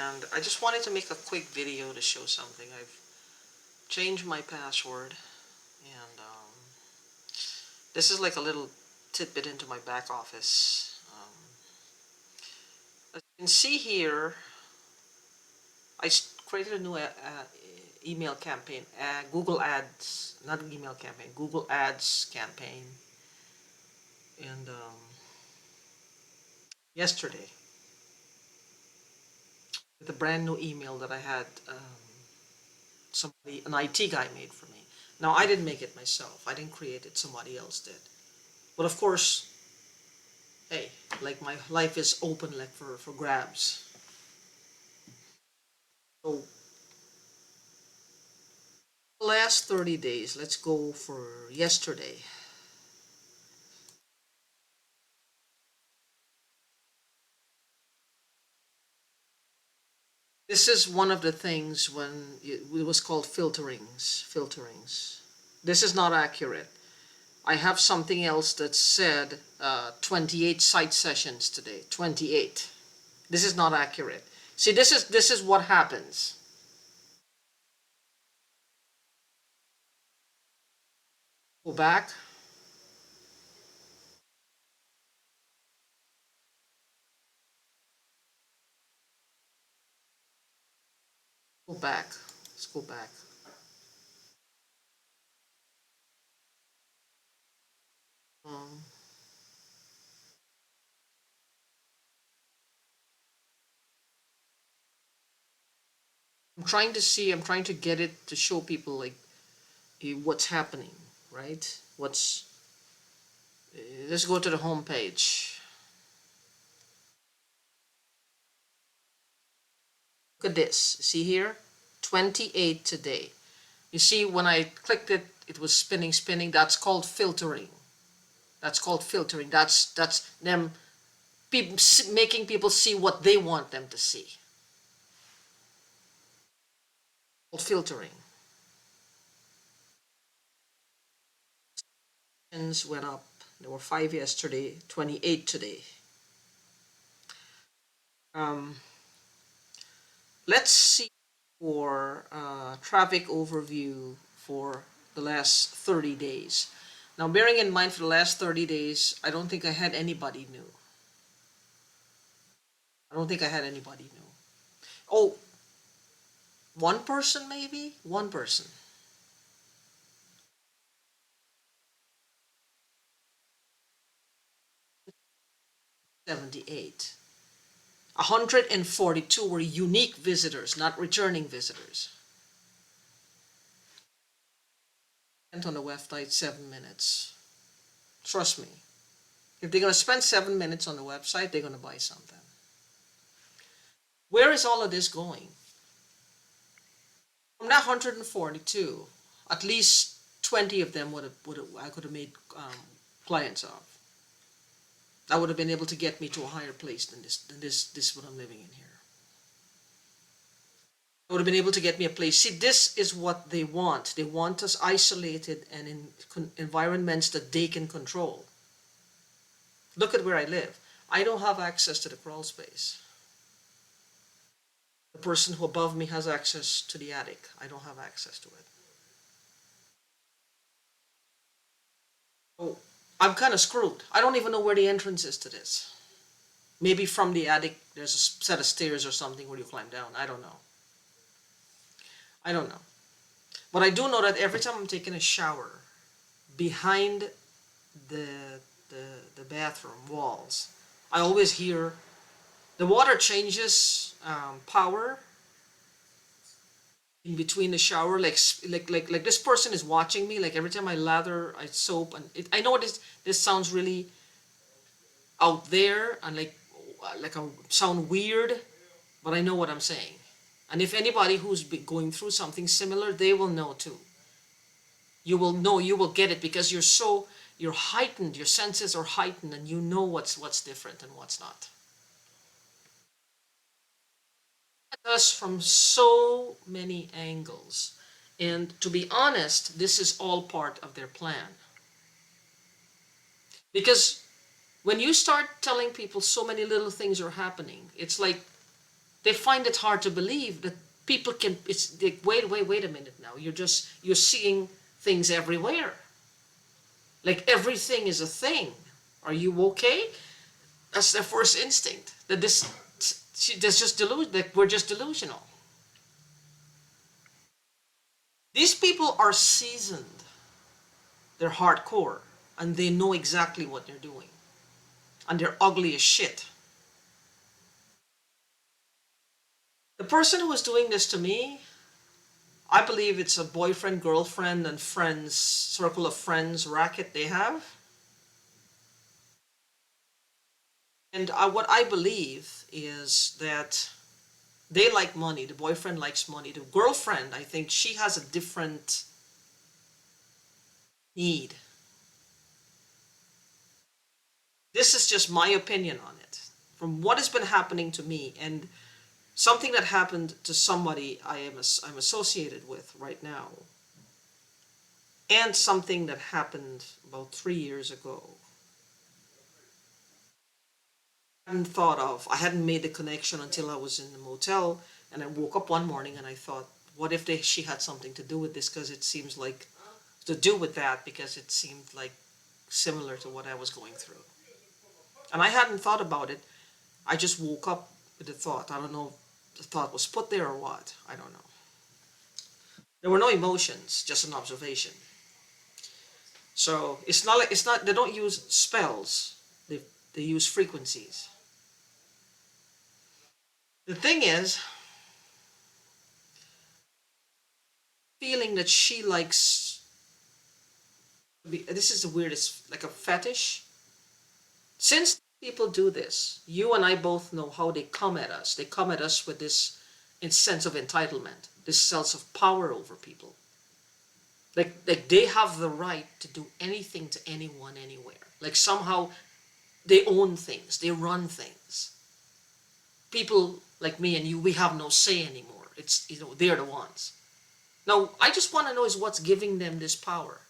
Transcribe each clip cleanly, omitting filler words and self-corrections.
and I just wanted to make a quick video to show something. I've changed my password, and this is like a little tidbit into my back office. As you can see here, I created a new email campaign, Google Ads, not email campaign, Google Ads campaign, and yesterday, with a brand new email that I had somebody, an IT guy made for me. Now, I didn't make it myself. I didn't create it. Somebody else did. But of course, hey, like my life is open like for grabs. So the last 30 days, let's go for yesterday. This is one of the things when it was called filterings. This is not accurate. I have something else that said 28 site sessions today. 28. This is not accurate. See, this is what happens. Go back. Go back. Let's go back. Um, I'm trying to get it to show people like what's happening, right? Let's go to the home page. Look at this. See here? 28 today. You see, when I clicked it, it was spinning. That's called filtering. That's called filtering. That's them making people see what they want them to see. Called filtering. Went up. There were 5 yesterday, 28 today. Let's see for traffic overview for the last 30 days. Now, bearing in mind for the last 30 days, I don't think I had anybody new. I don't think I had anybody new. Oh, one person maybe? One person. 78. 142 were unique visitors, not returning visitors. Spent on the website 7 minutes. Trust me. If they're going to spend 7 minutes on the website, they're going to buy something. Where is all of this going? From that 142, at least 20 of them I could have made clients of. That would have been able to get me to a higher place than this what I'm living in here. I would have been able to get me a place. See, this is what they want. They want us isolated and in environments that they can control. Look at where I live. I don't have access to the crawl space. The person who above me has access to the attic. I don't have access to it. So I'm kind of screwed. I don't even know where the entrance is to this. Maybe from the attic, there's a set of stairs or something where you climb down. I don't know. I don't know. But I do know that every time I'm taking a shower, behind the bathroom walls, I always hear the water changes power in between the shower. Like this person is watching me. Like every time I lather, I soap, and I know this sounds really out there and like I sound weird, but I know what I'm saying. And if anybody who's been going through something similar, they will know too. You will know, you will get it, because you're heightened, your senses are heightened, and you know what's different and what's not. Us from so many angles. And to be honest, this is all part of their plan. Because when you start telling people so many little things are happening, it's like they find it hard to believe that people can, it's like, wait a minute now. You're seeing things everywhere. Like everything is a thing. Are you okay? That's their first instinct. That that's just delusion. That we're just delusional. These people are seasoned. They're hardcore, and they know exactly what they're doing, and they're ugly as shit. The person who is doing this to me, I believe it's a boyfriend, girlfriend, and friends, circle of friends racket they have. And what I believe is that they like money. The boyfriend likes money. The girlfriend, I think she has a different need. This is just my opinion on it. From what has been happening to me and something that happened to somebody I'm associated with right now, and something that happened about 3 years ago. I hadn't made the connection until I was in the motel, and I woke up one morning and I thought, what if she had something to do with this? Because it seems like to do with that, because it seemed like similar to what I was going through. And I hadn't thought about it. I just woke up with the thought. I don't know if the thought was put there or what. I don't know. There were no emotions, just an observation. So they don't use spells. They use frequencies. The thing is, feeling that she likes, this is the weirdest, like a fetish. Since people do this, you and I both know how they come at us. They come at us with this sense of entitlement, this sense of power over people. Like they have the right to do anything to anyone, anywhere. Like somehow they own things, they run things. People like me and you, we have no say anymore. It's, they're the ones. Now, I just want to know is what's giving them this power.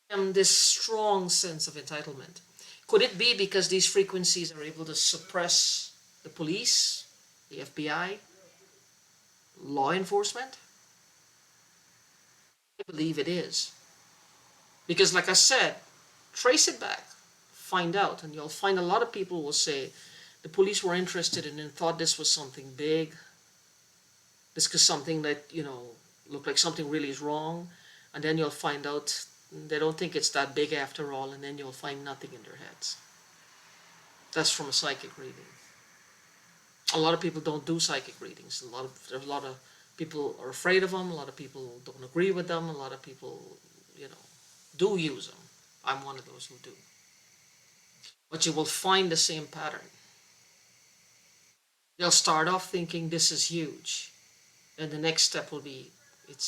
And this strong sense of entitlement. Could it be because these frequencies are able to suppress the police, the FBI, law enforcement? I believe it is. Because like I said, trace it back, find out, and you'll find a lot of people will say the police were interested in and thought this was something big. This is something that, looked like something really is wrong. And then you'll find out they don't think it's that big after all, and then you'll find nothing in their heads. That's from a psychic reading. A lot of people don't do psychic readings. There's a lot of people are afraid of them. A lot of people don't agree with them. A lot of people, do use them. I'm one of those who do. But you will find the same pattern. They'll start off thinking this is huge, and the next step will be it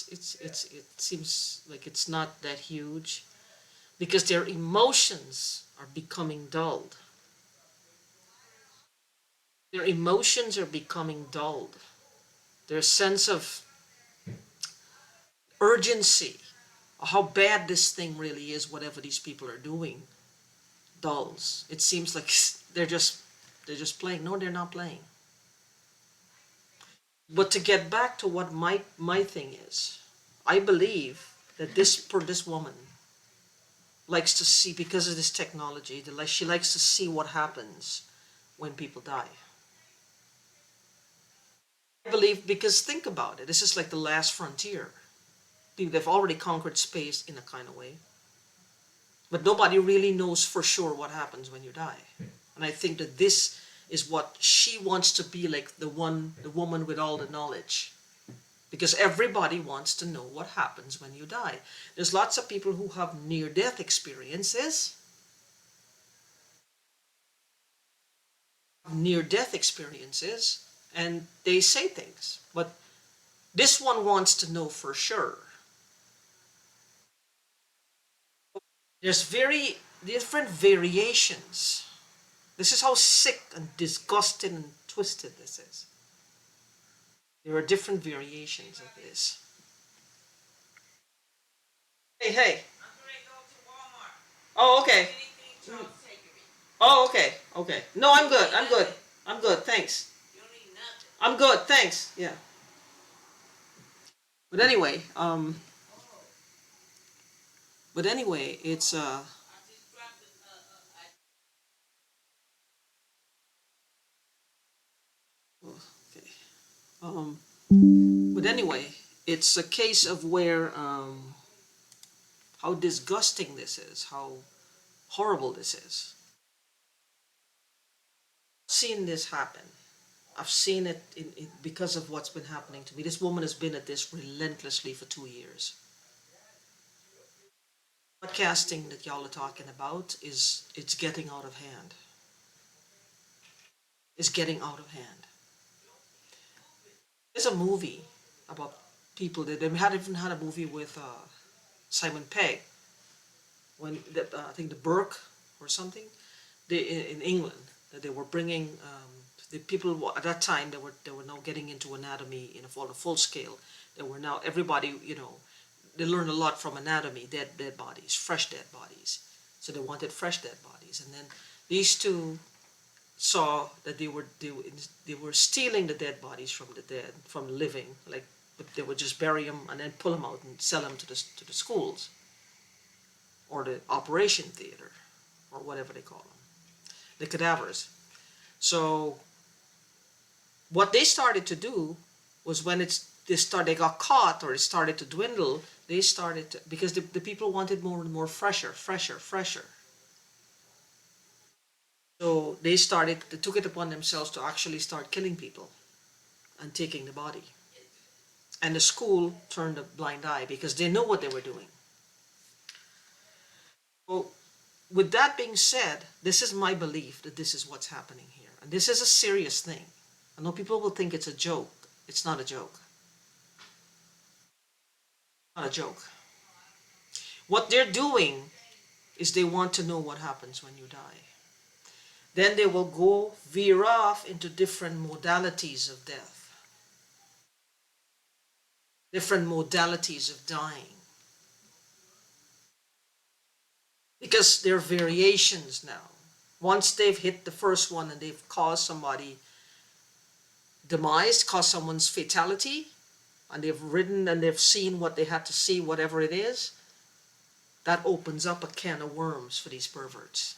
seems like it's not that huge, because their emotions are becoming dulled. Their emotions are becoming dulled. Their sense of urgency, how bad this thing really is, whatever these people are doing, dulls. It seems like they're just playing. No, they're not playing. But to get back to what my thing is, I believe that this woman likes to see, because of this technology, she likes to see what happens when people die. I believe, because think about it, this is like the last frontier. They've already conquered space in a kind of way, but nobody really knows for sure what happens when you die. And I think that this is what she wants to be, like the woman with all the knowledge. Because everybody wants to know what happens when you die. There's lots of people who have near-death experiences. And they say things. But this one wants to know for sure. There's very different variations. This is how sick and disgusting and twisted this is. There are different variations of this. Hey. Oh, okay. Oh, okay. No, I'm good. I'm good, thanks. I'm good, thanks. Yeah. But anyway, it's okay. Um, but anyway, it's a case of where how disgusting this is, how horrible this is. I've seen this happen. I've seen it because of what's been happening to me. This woman has been at this relentlessly for 2 years. Podcasting that y'all are talking about is it's getting out of hand. It's getting out of hand. There's a movie about people that they had even had a movie with Simon Pegg when I think the Burke or something they in England that they were bringing the people at that time they were now getting into anatomy in a full scale. They were now everybody they learned a lot from anatomy, dead bodies, fresh dead bodies. So they wanted fresh dead bodies, and then these two saw that they were stealing the dead bodies from the dead, from the living, like, but they would just bury them and then pull them out and sell them to the schools or the operation theater or whatever they call them, the cadavers. So what they started to do was when they got caught or it started to dwindle, they started to, because the people wanted more and more fresher. So they took it upon themselves to actually start killing people and taking the body. And the school turned a blind eye because they know what they were doing. So, with that being said, this is my belief that this is what's happening here. And this is a serious thing. I know people will think it's a joke. It's not a joke. Not a joke. What they're doing is they want to know what happens when you die. Then they will go veer off into different modalities of death, different modalities of dying. Because there are variations now. Once they've hit the first one and they've caused somebody demise, caused someone's fatality, and they've ridden and they've seen what they had to see, whatever it is, that opens up a can of worms for these perverts.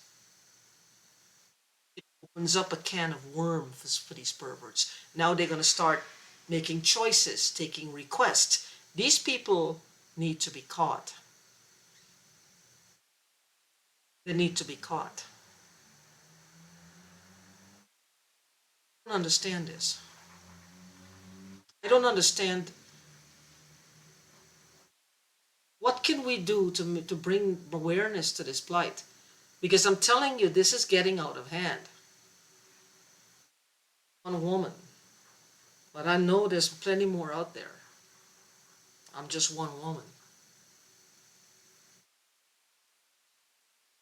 It opens up a can of worms for these perverts. Now they're going to start making choices, taking requests. These people need to be caught. They need to be caught. I don't understand this. I don't understand. What can we do to bring awareness to this plight? Because I'm telling you, this is getting out of hand. One woman. But I know there's plenty more out there. I'm just one woman.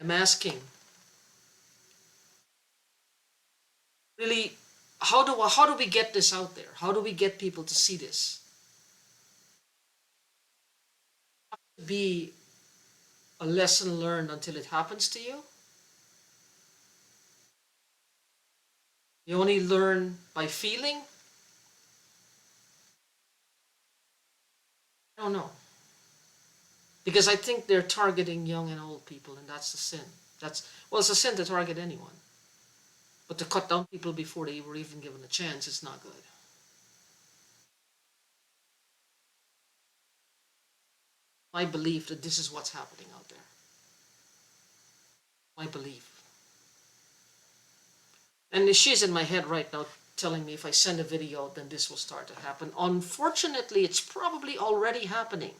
I'm asking, really, how do we get this out there? How do we get people to see this? Be a lesson learned until it happens to you? You only learn by feeling? I don't know. Because I think they're targeting young and old people, and that's the sin. Well, it's a sin to target anyone. But to cut down people before they were even given a chance is not good. My belief that this is what's happening out there. My belief. And she's in my head right now telling me if I send a video, then this will start to happen. Unfortunately, it's probably already happening.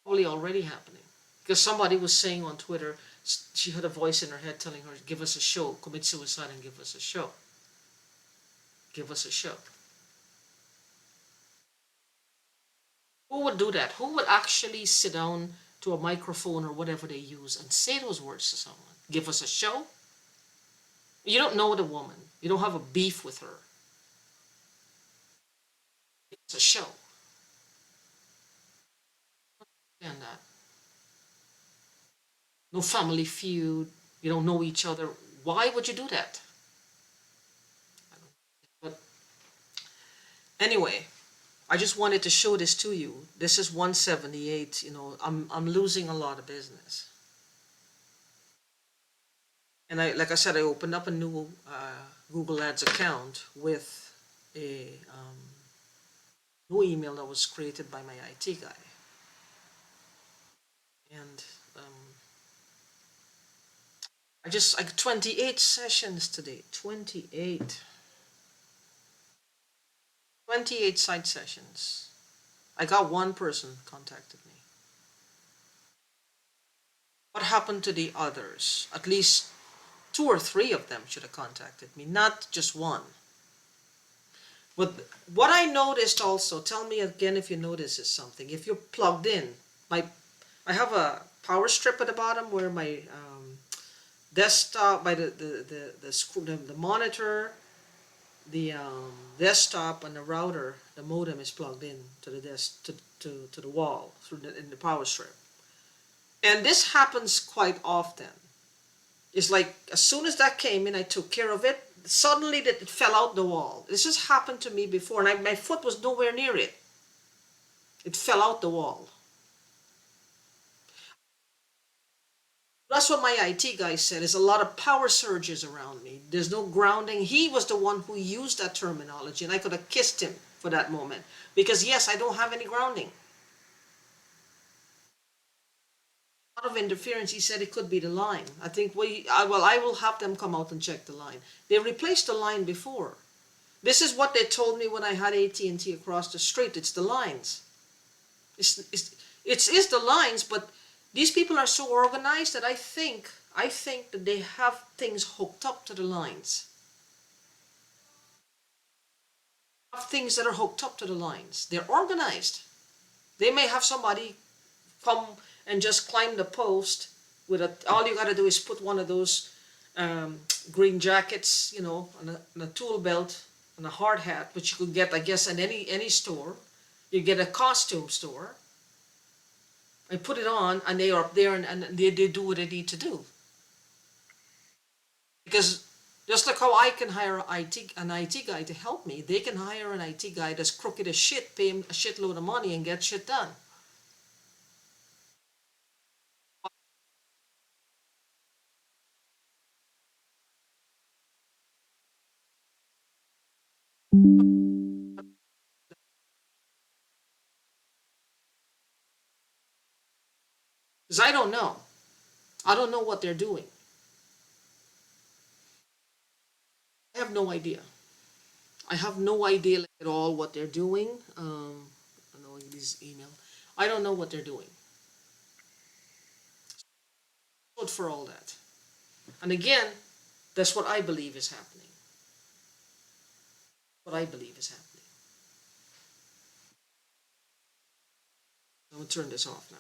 Probably already happening. Because somebody was saying on Twitter, she had a voice in her head telling her, give us a show, commit suicide and give us a show. Give us a show. Who would do that? Who would actually sit down to a microphone or whatever they use and say those words to someone? Give us a show? You don't know the woman. You don't have a beef with her. It's a show. And that. No family feud. You don't know each other. Why would you do that? But anyway, I just wanted to show this to you. This is 178. You know, I'm losing a lot of business. And like I said, I opened up a new Google Ads account with a new email that was created by my IT guy. And I just like 28 sessions today. 28 site sessions. I got one person contacted me. What happened to the others? At least two or three of them should have contacted me, not just one. But what I noticed also, tell me again if you notice is something. If you're plugged in, I have a power strip at the bottom where my desktop, by the monitor, the desktop, and the router, the modem is plugged in to the to the wall in the power strip. And this happens quite often. It's like as soon as that came in, I took care of it. Suddenly, that it fell out the wall. This has happened to me before, and my foot was nowhere near it. It fell out the wall. That's what my IT guy said. There's a lot of power surges around me. There's no grounding. He was the one who used that terminology, and I could have kissed him for that moment. Because yes, I don't have any grounding. A lot of interference. He said it could be the line. I think I will have them come out and check the line. They replaced the line before. This is what they told me when I had AT&T across the street. It's the lines. It's the lines, but these people are so organized that I think that they have things hooked up to the lines. Have things that are hooked up to the lines. They're organized. They may have somebody come and just climb the post with all you got to do is put one of those green jackets, you know, and a tool belt and a hard hat, which you could get, I guess, in any store. You get a costume store. I put it on, and they are up there, and they do what they need to do. Because just like how I can hire an IT guy to help me, they can hire an IT guy that's crooked as shit, pay him a shitload of money, and get shit done. Because I don't know. I don't know what they're doing. I have no idea. I have no idea at all what they're doing. I know this email. I don't know what they're doing. Good for all that. And again, that's what I believe is happening. What I believe is happening. I'm gonna turn this off now.